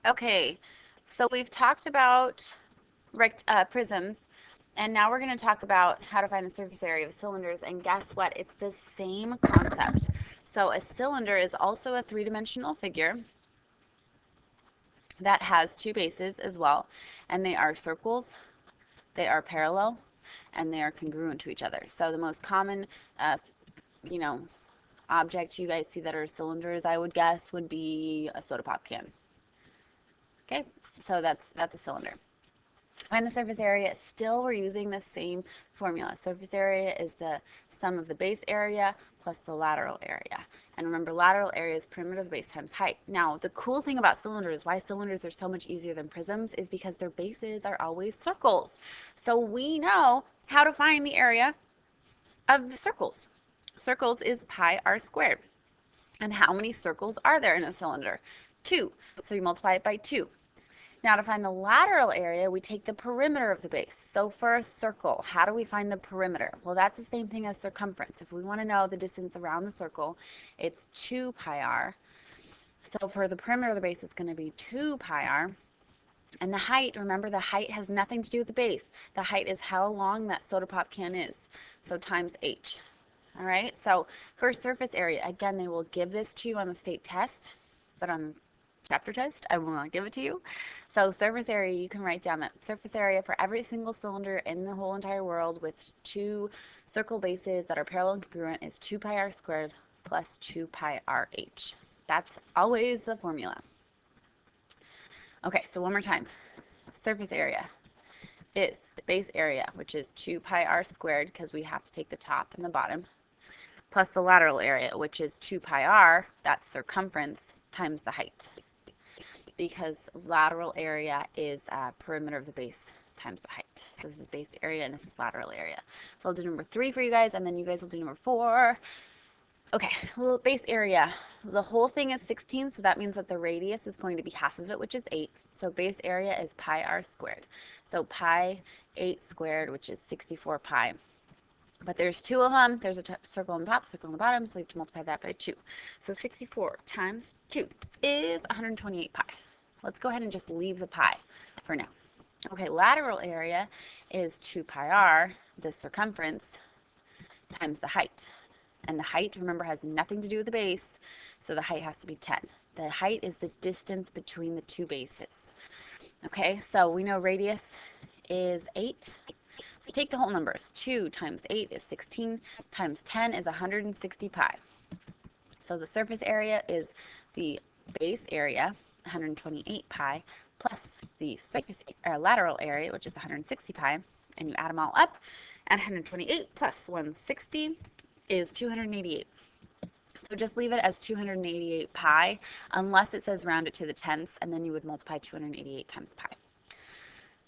Okay, so we've talked about prisms, and now we're going to talk about how to find the surface area of cylinders. And guess what? It's the same concept. So a cylinder is also a three-dimensional figure that has two bases as well, and they are circles, they are parallel, and they are congruent to each other. So the most common, uh, you know, object you guys see that are cylinders, I would guess, would be a soda pop can. Okay, so that's a cylinder. Find the surface area. Still, we're using the same formula. Surface area is the sum of the base area plus the lateral area. And remember, lateral area is perimeter of the base times height. Now, the cool thing about cylinders, why cylinders are so much easier than prisms, is because their bases are always circles. So we know how to find the area of circles. Circles is pi r squared. And how many circles are there in a cylinder? 2. So you multiply it by 2. Now to find the lateral area, we take the perimeter of the base. So for a circle, how do we find the perimeter? Well, that's the same thing as circumference. If we want to know the distance around the circle, it's 2 pi r. So for the perimeter of the base, it's going to be 2 pi r. And the height, remember, the height has nothing to do with the base. The height is how long that soda pop can is. So times h. All right, so for surface area, again, they will give this to you on the state test, but on the chapter test, I will not give it to you. So surface area, you can write down that surface area for every single cylinder in the whole entire world with two circle bases that are parallel and congruent is 2 pi r squared plus 2 pi r h. That's always the formula. Okay, so one more time. Surface area is the base area, which is 2 pi r squared because we have to take the top and the bottom, plus the lateral area, which is 2 pi r, that's circumference, times the height. Because lateral area is perimeter of the base times the height. So this is base area and this is lateral area. So I'll do number 3 for you guys, and then you guys will do number 4. Okay, well, base area. The whole thing is 16, so that means that the radius is going to be half of it, which is 8. So base area is pi r squared. So pi 8 squared, which is 64 pi. But there's two of them. There's a circle on the top, circle on the bottom, so we have to multiply that by 2. So 64 times 2 is 128 pi. Let's go ahead and just leave the pi for now. Okay, lateral area is 2 pi r, the circumference, times the height. And the height, remember, has nothing to do with the base, so the height has to be 10. The height is the distance between the two bases. Okay, so we know radius is 8. So take the whole numbers. 2 times 8 is 16, times 10 is 160 pi. So the surface area is the base area, 128 pi, plus the surface lateral area, which is 160 pi, and you add them all up, and 128 plus 160 is 288. So just leave it as 288 pi, unless it says round it to the tenths, and then you would multiply 288 times pi.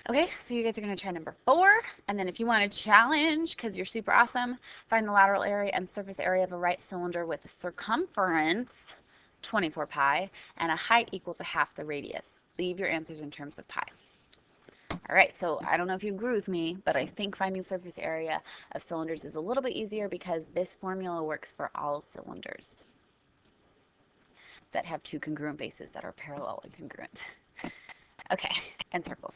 Okay, so you guys are going to try number 4, and then if you want to challenge, because you're super awesome, find the lateral area and surface area of a right cylinder with a circumference 24 pi and a height equal to half the radius. Leave your answers in terms of pi. All right, so I don't know if you agree with me, but I think finding surface area of cylinders is a little bit easier because this formula works for all cylinders that have two congruent bases that are parallel and congruent. Okay, and circles.